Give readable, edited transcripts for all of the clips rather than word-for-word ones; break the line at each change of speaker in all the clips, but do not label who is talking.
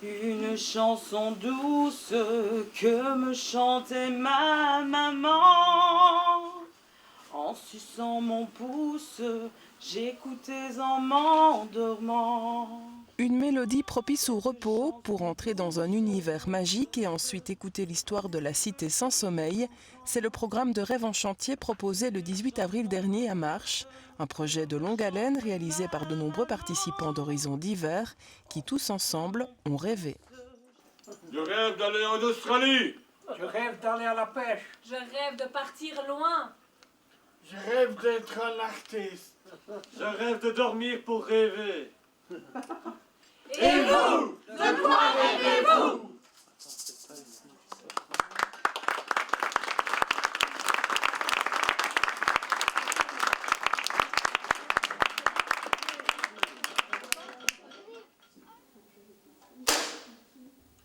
Une chanson douce que me chantait ma maman. En suçant mon pouce, j'écoutais en m'endormant.
Une mélodie propice au repos pour entrer dans un univers magique et ensuite écouter l'histoire de la cité sans sommeil. C'est le programme de Rêve en chantier proposé le 18 avril dernier à Marches. Un projet de longue haleine réalisé par de nombreux participants d'horizons divers qui tous ensemble ont rêvé.
Je rêve d'aller en Australie.
Je rêve d'aller à la pêche.
Je rêve de partir loin.
Je rêve d'être un artiste.
Je rêve de dormir pour rêver.
Et vous, de quoi rêvez-vous?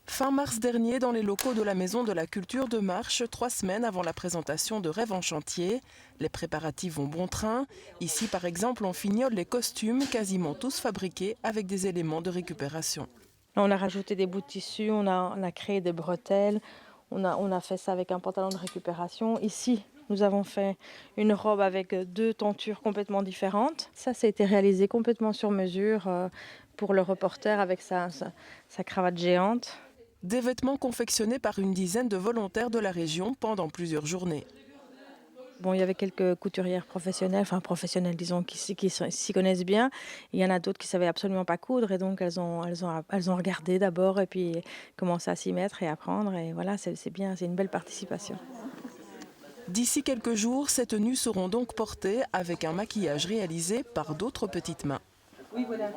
Fin mars dernier, dans les locaux de la Maison de la Culture de Marches, 3 semaines avant la présentation de Rêve en chantier. Les préparatifs vont bon train. Ici, par exemple, on fignole les costumes, quasiment tous fabriqués avec des éléments de récupération.
On a rajouté des bouts de tissu, on a créé des bretelles, on a fait ça avec un pantalon de récupération. Ici, nous avons fait une robe avec 2 tentures complètement différentes. Ça a été réalisé complètement sur mesure pour le reporter avec sa cravate géante.
Des vêtements confectionnés par une dizaine de volontaires de la région pendant plusieurs journées.
Bon, il y avait quelques couturières professionnelles, disons, qui s'y connaissent bien. Il y en a d'autres qui ne savaient absolument pas coudre et donc elles ont regardé d'abord et puis commencé à s'y mettre et apprendre. Et voilà, c'est bien, c'est une belle participation.
D'ici quelques jours, ces tenues seront donc portées avec un maquillage réalisé par d'autres petites mains.
Oui, voilà.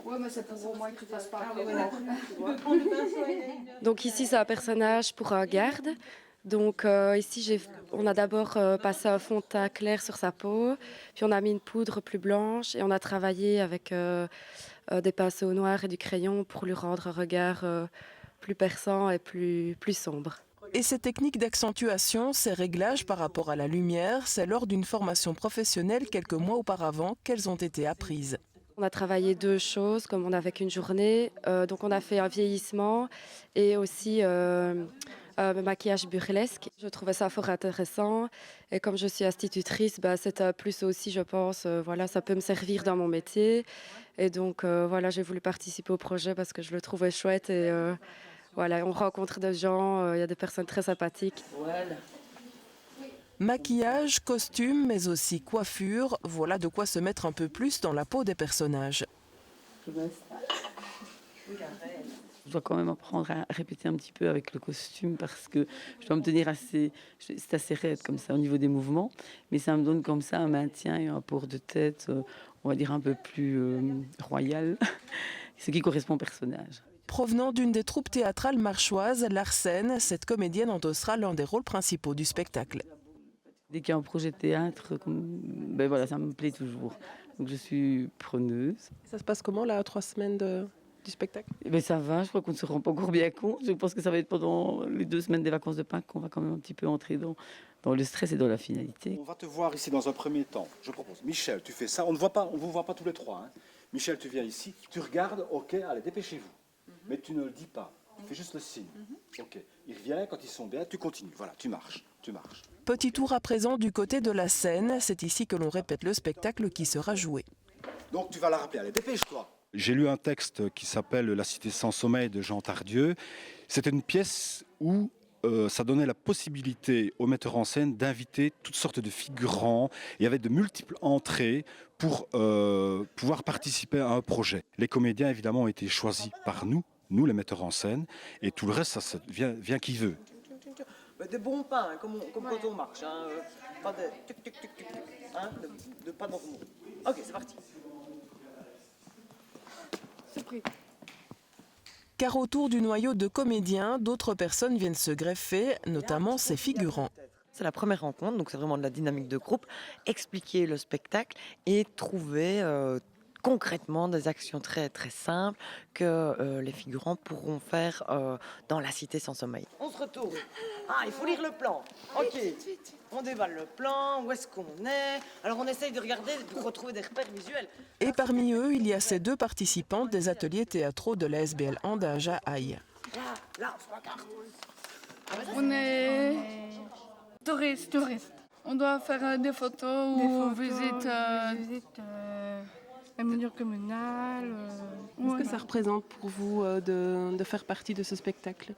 Ouais, mais c'est pour moi que tu fasses pas.
Donc ici, c'est un personnage pour un garde. Donc ici, on a d'abord passé un fond de teint clair sur sa peau, puis on a mis une poudre plus blanche et on a travaillé avec des pinceaux noirs et du crayon pour lui rendre un regard plus perçant et plus sombre.
Et ces techniques d'accentuation, ces réglages par rapport à la lumière, c'est lors d'une formation professionnelle quelques mois auparavant qu'elles ont été apprises.
On a travaillé 2 choses, comme on n'avait qu'une journée. Donc on a fait un vieillissement et aussi un maquillage burlesque. Je trouvais ça fort intéressant. Et comme je suis institutrice, c'est un plus aussi, je pense. Voilà, ça peut me servir dans mon métier. Et donc voilà, j'ai voulu participer au projet parce que je le trouvais chouette. Et voilà, on rencontre des gens, il y a des personnes très sympathiques.
Voilà.
Maquillage, costume, mais aussi coiffure, voilà de quoi se mettre un peu plus dans la peau des personnages.
Je dois quand même apprendre à répéter un petit peu avec le costume parce que je dois me tenir c'est assez raide comme ça au niveau des mouvements, mais ça me donne comme ça un maintien et un port de tête, on va dire un peu plus royal, ce qui correspond au personnage.
Provenant d'une des troupes théâtrales marchoises, Larsen, cette comédienne endossera l'un des rôles principaux du spectacle.
Dès qu'il y a un projet de théâtre, voilà, ça me plaît toujours. Donc je suis preneuse.
Ça se passe comment là, 3 semaines du spectacle?
Ça va, je crois qu'on ne se rend pas encore bien compte. Je pense que ça va être pendant les 2 semaines des vacances de Pâques qu'on va quand même un petit peu entrer dans le stress et dans la finalité.
On va te voir ici dans un premier temps. Je propose, Michel, tu fais ça. On ne vous voit pas tous les 3. Hein. Michel, tu viens ici, tu regardes, ok, allez, dépêchez-vous. Mais tu ne le dis pas. Tu fais juste le signe. Ok. Il revient, quand ils sont bien, tu continues. Voilà, tu marches.
Petit tour à présent du côté de la scène. C'est ici que l'on répète le spectacle qui sera joué.
Donc tu vas la rappeler. Allez, dépêche-toi.
J'ai lu un texte qui s'appelle La cité sans sommeil de Jean Tardieu. C'était une pièce où ça donnait la possibilité au metteur en scène d'inviter toutes sortes de figurants. Il y avait de multiples entrées pour pouvoir participer à un projet. Les comédiens, évidemment, ont été choisis par nous les metteurs en scène, et tout le reste, ça vient qui veut.
Des bons pas, hein, comme quand on marche. Hein, pas de tic-tic-tic-tic, hein, de pas normaux. Ok, c'est parti.
C'est pris.
Car autour du noyau de comédiens, d'autres personnes viennent se greffer, notamment ces figurants.
C'est la première rencontre, donc c'est vraiment de la dynamique de groupe, expliquer le spectacle et trouver concrètement des actions très très simples que les figurants pourront faire dans la cité sans sommeil.
On se retourne. Ah, il faut lire le plan. Ok. On déballe le plan, où est-ce qu'on est. Alors on essaye de regarder pour retrouver des repères visuels.
Et parmi eux, il y a ces 2 participantes des ateliers théâtraux de la SBL Andaja à Haï.
Là, sur la carte.
On est touristes. On doit faire des photos ou visite la mesure communale.
Qu'est-ce que ça représente pour vous de faire partie de ce spectacle?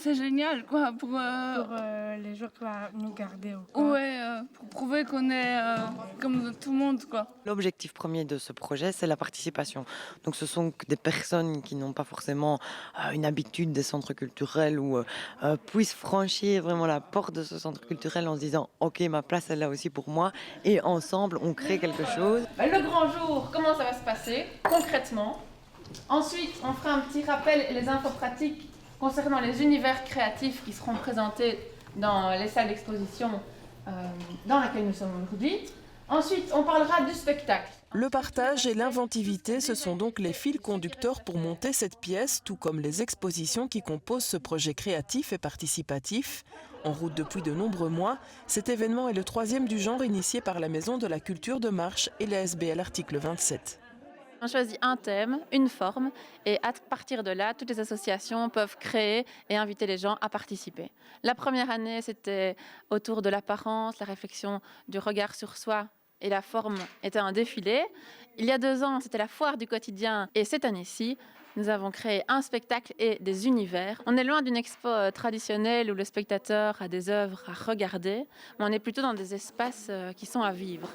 C'est génial quoi, pour les gens qui vont nous garder. Pour prouver qu'on est comme tout le monde, quoi.
L'objectif premier de ce projet, c'est la participation. Donc ce sont des personnes qui n'ont pas forcément une habitude des centres culturels ou puissent franchir vraiment la porte de ce centre culturel en se disant « Ok, ma place est là aussi pour moi » et ensemble, on crée quelque chose.
Le grand jour, comment ça va se passer concrètement? Ensuite, on fera un petit rappel et les infos pratiques concernant les univers créatifs qui seront présentés dans les salles d'exposition dans lesquelles nous sommes aujourd'hui. Ensuite, on parlera du spectacle.
Le partage et l'inventivité, ce sont donc les fils conducteurs pour monter cette pièce, tout comme les expositions qui composent ce projet créatif et participatif. En route depuis de nombreux mois, cet événement est le 3e du genre initié par la Maison de la Culture de Marche et la SBL Article 27.
On choisit un thème, une forme, et à partir de là, toutes les associations peuvent créer et inviter les gens à participer. La première année, c'était autour de l'apparence, la réflexion du regard sur soi, et la forme était un défilé. Il y a 2 ans, c'était la foire du quotidien, et cette année-ci, nous avons créé un spectacle et des univers. On est loin d'une expo traditionnelle où le spectateur a des œuvres à regarder, mais on est plutôt dans des espaces qui sont à vivre.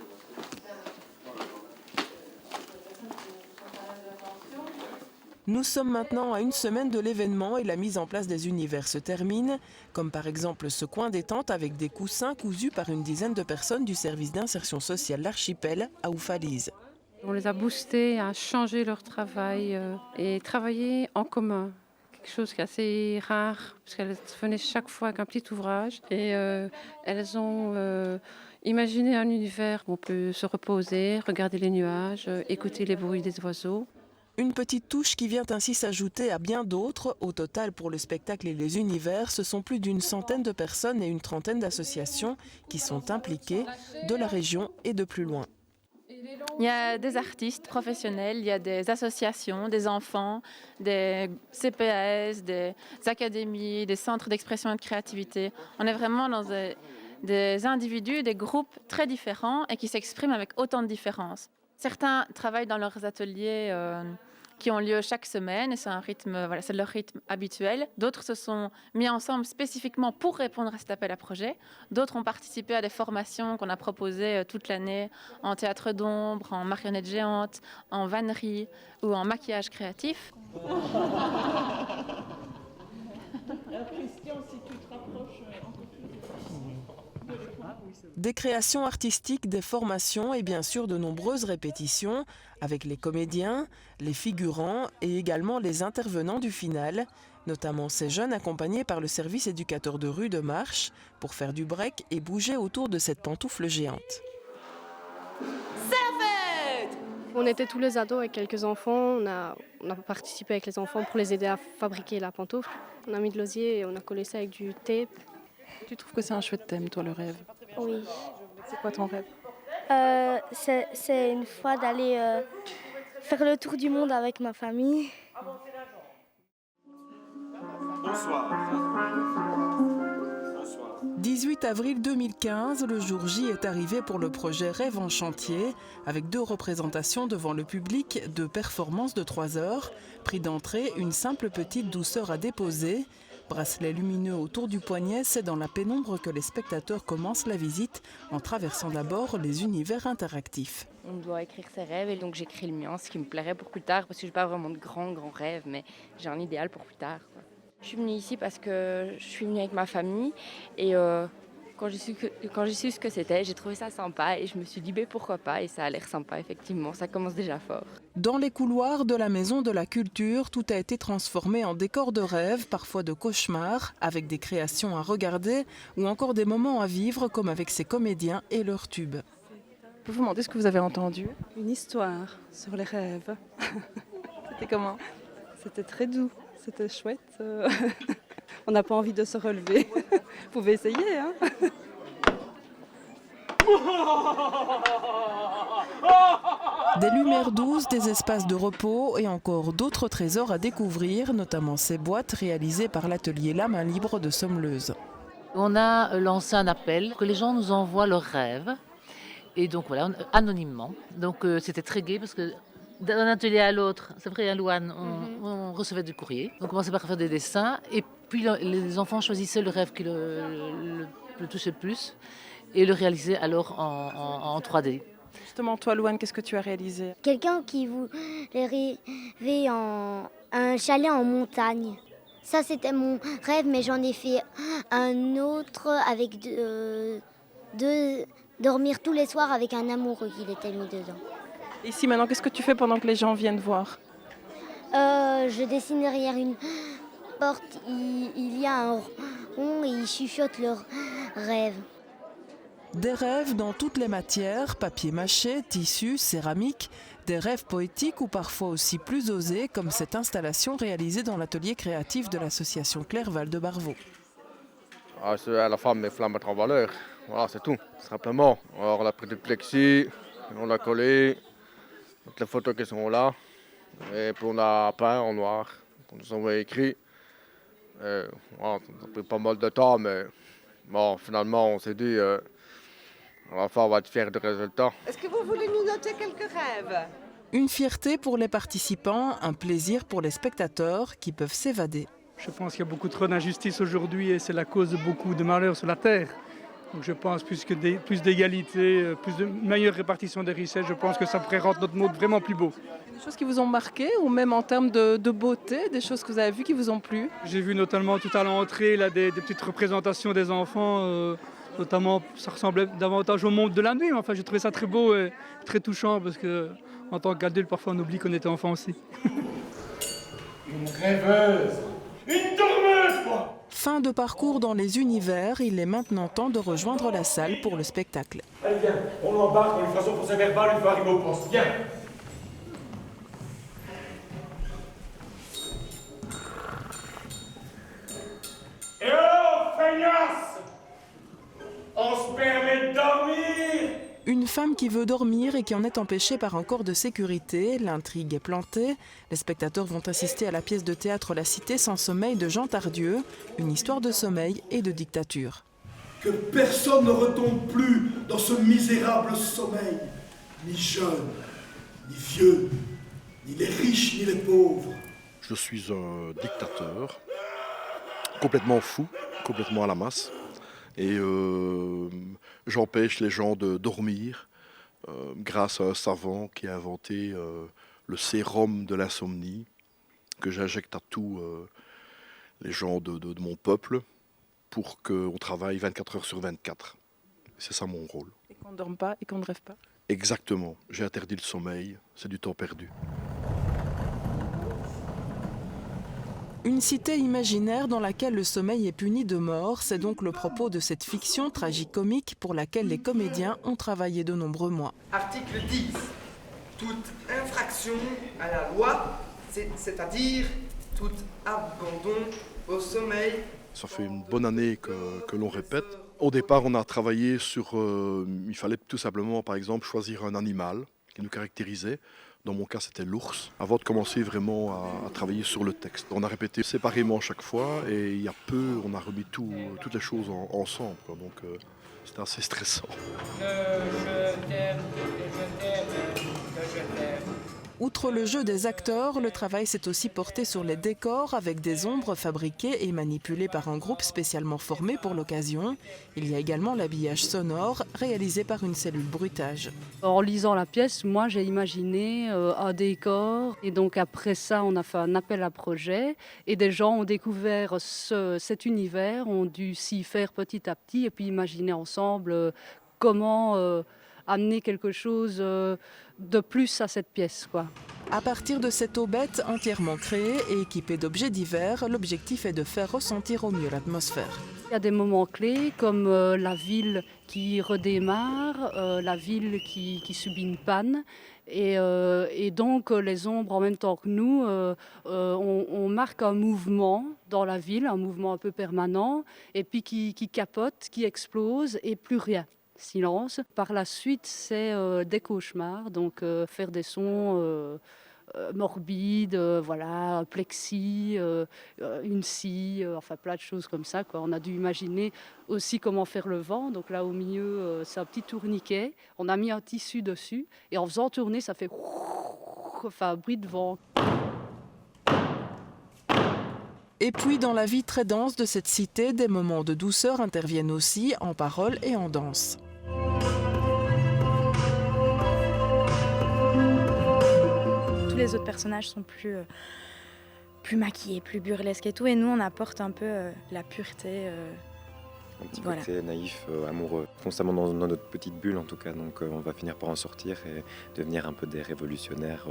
Nous sommes maintenant à 1 semaine de l'événement et la mise en place des univers se termine, comme par exemple ce coin détente avec des coussins cousus par une dizaine de personnes du service d'insertion sociale L'Archipel à Oufalise.
On les a boostés à changer leur travail et travailler en commun. Quelque chose qui est assez rare, parce qu'elles venaient chaque fois avec un petit ouvrage et elles ont imaginé un univers où on peut se reposer, regarder les nuages, écouter les bruits des oiseaux.
Une petite touche qui vient ainsi s'ajouter à bien d'autres. Au total, pour le spectacle et les univers, ce sont plus d'une centaine de personnes et une trentaine d'associations qui sont impliquées de la région et de plus loin.
Il y a des artistes professionnels, il y a des associations, des enfants, des CPAS, des académies, des centres d'expression et de créativité. On est vraiment dans des individus, des groupes très différents et qui s'expriment avec autant de différences. Certains travaillent dans leurs ateliers qui ont lieu chaque semaine et c'est un rythme, voilà, c'est leur rythme habituel. D'autres se sont mis ensemble spécifiquement pour répondre à cet appel à projet. D'autres ont participé à des formations qu'on a proposées toute l'année en théâtre d'ombre, en marionnette géante, en vannerie ou en maquillage créatif.
Des créations artistiques, des formations et bien sûr de nombreuses répétitions avec les comédiens, les figurants et également les intervenants du final, notamment ces jeunes accompagnés par le service éducateur de rue de Marche pour faire du break et bouger autour de cette pantoufle géante.
C'est la fête! On était tous les ados avec quelques enfants, on a participé avec les enfants pour les aider à fabriquer la pantoufle. On a mis de l'osier et on a collé ça avec du tape.
Tu trouves que c'est un chouette thème, toi, le rêve?
Oui.
C'est quoi ton rêve?
C'est une fois d'aller faire le tour du monde avec ma famille.
Bonsoir.
18 avril 2015, le jour J est arrivé pour le projet Rêve en chantier, avec 2 représentations devant le public, 2 performances de 3 heures, prix d'entrée, une simple petite douceur à déposer. Bracelet lumineux autour du poignet, c'est dans la pénombre que les spectateurs commencent la visite en traversant d'abord les univers interactifs.
On doit écrire ses rêves et donc j'écris le mien, ce qui me plairait pour plus tard parce que je n'ai pas vraiment de grands rêves, mais j'ai un idéal pour plus tard, quoi. Je suis venue ici parce que je suis venue avec ma famille et quand j'ai su ce que c'était, j'ai trouvé ça sympa et je me suis dit pourquoi pas, et ça a l'air sympa effectivement, ça commence déjà fort.
Dans les couloirs de la Maison de la Culture, tout a été transformé en décor de rêve, parfois de cauchemar, avec des créations à regarder ou encore des moments à vivre comme avec ces comédiens et leurs tubes. peux vous demander ce que vous avez entendu?
Une histoire sur les rêves.
C'était comment?
C'était très doux, c'était chouette. On n'a pas envie de se relever. Vous pouvez essayer, hein?
Des lumières douces, des espaces de repos et encore d'autres trésors à découvrir, notamment ces boîtes réalisées par l'atelier La Main Libre de Sommeleuse.
On a lancé un appel que les gens nous envoient leurs rêves. Et donc voilà, anonymement. Donc c'était très gai parce que d'un atelier à l'autre, c'est vrai, à Louane, on recevait du courrier. On commençait par faire des dessins et puis les enfants choisissaient le rêve qui le touchait le plus et le réalisaient alors en 3D.
Justement, toi, Louane, qu'est-ce que tu as réalisé?
Quelqu'un qui voulait rêver un chalet en montagne. Ça, c'était mon rêve, mais j'en ai fait un autre avec dormir tous les soirs avec un amoureux qu'il était mis dedans.
Ici, maintenant, qu'est-ce que tu fais pendant que les gens viennent voir?
Je dessine derrière une porte. Il y a un rond et ils chuchotent leurs rêves.
Des rêves dans toutes les matières, papier mâché, tissu, céramique, des rêves poétiques ou parfois aussi plus osés, comme cette installation réalisée dans l'atelier créatif de l'association Clairval de Barvaux.
C'est à la femme mes flammes mettre en valeur. Voilà, c'est tout, simplement. Alors, on a pris du plexi, on a collé toutes les photos qui sont là, et puis on a peint en noir, on nous a écrit. Voilà, ça a pris pas mal de temps, mais bon, finalement, on s'est dit, à la fin, on va être fiers du résultat.
Est-ce que vous voulez nous noter quelques rêves?
Une fierté pour les participants, un plaisir pour les spectateurs qui peuvent s'évader.
Je pense qu'il y a beaucoup trop d'injustice aujourd'hui et c'est la cause de beaucoup de malheurs sur la Terre. Donc je pense plus d'égalité, plus de meilleure répartition des richesses, je pense que ça pourrait rendre notre monde vraiment plus beau.
Des choses qui vous ont marqué ou même en termes de beauté, des choses que vous avez vues qui vous ont plu?
J'ai vu notamment tout à l'entrée là, des petites représentations des enfants, notamment ça ressemblait davantage au monde de la nuit. Enfin, j'ai trouvé ça très beau et très touchant parce que en tant qu'adulte, parfois on oublie qu'on était enfant aussi.
Une rêveuse, une dormeuse, quoi.
Fin de parcours dans les univers, il est maintenant temps de rejoindre la salle pour le spectacle.
Allez, viens, on l'embarque, on lui fera son procès verbal une fois arrivé au poste. Viens.
Et alors, feignasse, on se permet de dormir?
Une femme qui veut dormir et qui en est empêchée par un corps de sécurité. L'intrigue est plantée. Les spectateurs vont assister à la pièce de théâtre La Cité sans sommeil de Jean Tardieu, une histoire de sommeil et de dictature.
Que personne ne retombe plus dans ce misérable sommeil, ni jeune, ni vieux, ni les riches, ni les pauvres.
Je suis un dictateur, complètement fou, complètement à la masse. Et j'empêche les gens de dormir grâce à un savant qui a inventé le sérum de l'insomnie que j'injecte à tous les gens de mon peuple pour qu'on travaille 24 heures sur 24. C'est ça mon rôle.
Et qu'on ne dorme pas et qu'on ne rêve pas?
Exactement. J'ai interdit le sommeil, c'est du temps perdu.
Une cité imaginaire dans laquelle le sommeil est puni de mort, c'est donc le propos de cette fiction tragicomique pour laquelle les comédiens ont travaillé de nombreux mois.
Article 10. Toute infraction à la loi, c'est-à-dire tout abandon au sommeil.
Ça fait une bonne année que l'on répète. Au départ, on a travaillé sur... il fallait tout simplement, par exemple, choisir un animal qui nous caractérisait. Dans mon cas, c'était l'ours. Avant de commencer vraiment à travailler sur le texte. On a répété séparément chaque fois et il y a peu, on a remis toutes les choses ensemble. Donc c'était assez stressant.
Je t'aime, je t'aime, je t'aime.
Outre le jeu des acteurs, le travail s'est aussi porté sur les décors avec des ombres fabriquées et manipulées par un groupe spécialement formé pour l'occasion. Il y a également l'habillage sonore réalisé par une cellule bruitage.
En lisant la pièce, moi j'ai imaginé un décor et donc après ça on a fait un appel à projet et des gens ont découvert cet univers, ont dû s'y faire petit à petit et puis imaginer ensemble comment amener quelque chose de plus à cette pièce, quoi.
À partir de cette aubette entièrement créée et équipée d'objets divers, l'objectif est de faire ressentir au mieux l'atmosphère.
Il y a des moments clés comme la ville qui redémarre, la ville qui subit une panne. Et donc les ombres en même temps que nous, on marque un mouvement dans la ville, un mouvement un peu permanent, et puis qui capote, qui explose et plus rien. Silence. Par la suite, c'est des cauchemars, donc faire des sons morbides, voilà, plexi, une scie, enfin plein de choses comme ça, quoi. On a dû imaginer aussi comment faire le vent. Donc là au milieu, c'est un petit tourniquet. On a mis un tissu dessus et en faisant tourner, ça fait enfin, un bruit de vent.
Et puis dans la vie très dense de cette cité, des moments de douceur interviennent aussi en parole et en danse.
Les autres personnages sont plus maquillés, plus burlesques et tout, et nous on apporte un peu la pureté.
Un petit côté naïf, amoureux, constamment dans notre petite bulle en tout cas, donc on va finir par en sortir et devenir un peu des révolutionnaires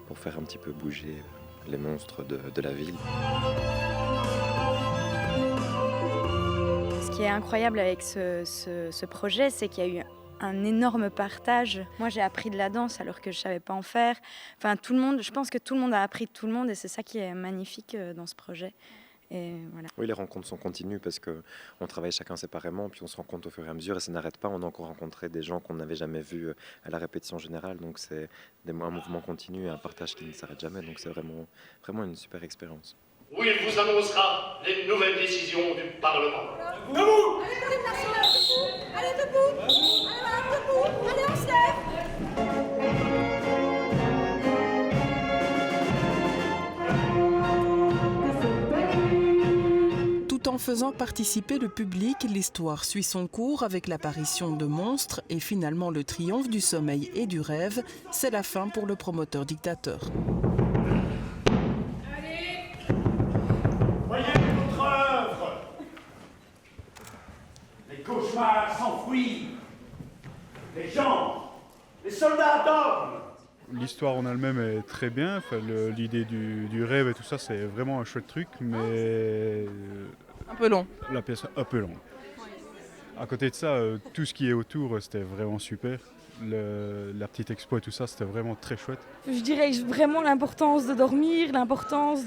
pour faire un petit peu bouger les monstres de la ville.
Ce qui est incroyable avec ce projet, c'est qu'il y a eu un énorme partage. Moi, j'ai appris de la danse alors que je ne savais pas en faire. Enfin, tout le monde, je pense que tout le monde a appris de tout le monde et c'est ça qui est magnifique dans ce projet. Et voilà.
Oui, les rencontres sont continues parce qu'on travaille chacun séparément, puis on se rencontre au fur et à mesure et ça n'arrête pas. On a encore rencontré des gens qu'on n'avait jamais vus à la répétition générale. Donc c'est un mouvement continu et un partage qui ne s'arrête jamais. Donc c'est vraiment une super expérience.
Où il vous annoncera les nouvelles décisions du Parlement.
Debout! Allez, debout! Allez, madame, debout! Allez, on se lève!
Tout en faisant participer le public, l'histoire suit son cours avec l'apparition de monstres et finalement le triomphe du sommeil et du rêve. C'est la fin pour le promoteur dictateur.
Les cauchemars s'enfuient. Les gens, les soldats dorment.
L'histoire en elle-même est très bien. Enfin, l'idée du rêve et tout ça, c'est vraiment un chouette truc, mais
un peu long.
La pièce un peu longue. À côté de ça, tout ce qui est autour, c'était vraiment super. La petite expo et tout ça, c'était vraiment très chouette.
Je dirais vraiment l'importance de dormir, l'importance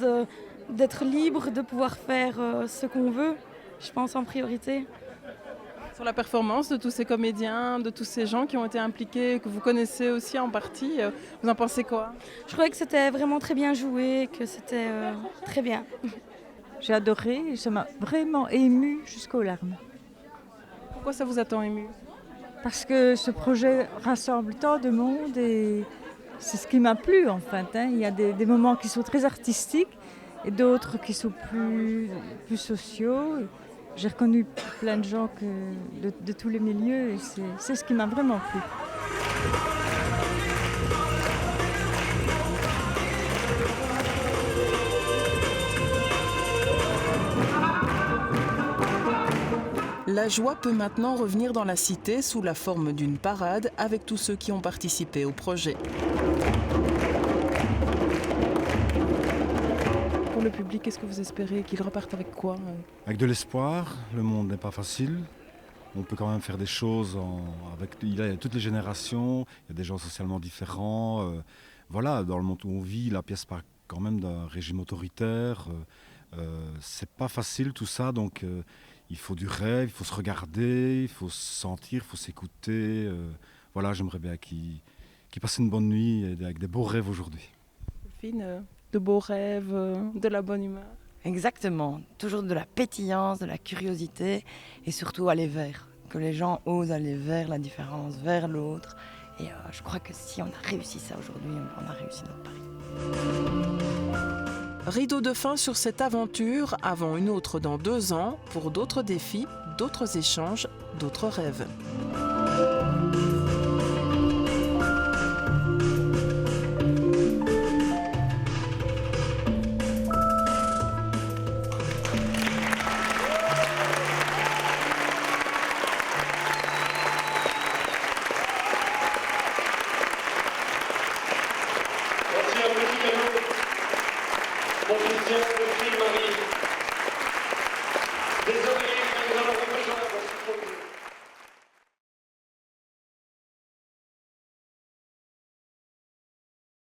d'être libre, de pouvoir faire ce qu'on veut, je pense en priorité.
Sur la performance de tous ces comédiens, de tous ces gens qui ont été impliqués, que vous connaissez aussi en partie, vous en pensez quoi?
Je trouvais que c'était vraiment très bien joué, que c'était très bien.
J'ai adoré et ça m'a vraiment émue jusqu'aux larmes.
Pourquoi ça vous a tant ému?
Parce que ce projet rassemble tant de monde et c'est ce qui m'a plu en fait. Il y a des moments qui sont très artistiques et d'autres qui sont plus sociaux. J'ai reconnu plein de gens de tous les milieux et c'est ce qui m'a vraiment plu.
La joie peut maintenant revenir dans la cité sous la forme d'une parade avec tous ceux qui ont participé au projet. Pour le public, qu'est-ce que vous espérez qu'il reparte avec quoi?
Avec de l'espoir, le monde n'est pas facile. On peut quand même faire des choses il y a toutes les générations, il y a des gens socialement différents. Voilà, dans le monde où on vit, la pièce parle quand même d'un régime autoritaire. C'est pas facile tout ça, donc il faut du rêve, il faut se regarder, il faut se sentir, il faut s'écouter. Voilà, j'aimerais bien qu'ils passent une bonne nuit avec des beaux rêves aujourd'hui.
De beaux rêves, de la bonne humeur.
Exactement, toujours de la pétillance, de la curiosité et surtout aller vers, que les gens osent aller vers la différence, vers l'autre. Et je crois que si on a réussi ça aujourd'hui, on a réussi notre pari.
Rideau de fin sur cette aventure, avant une autre dans 2 ans, pour d'autres défis, d'autres échanges, d'autres rêves.
Merci à vous. Conclusion, le film arrive. Désolé.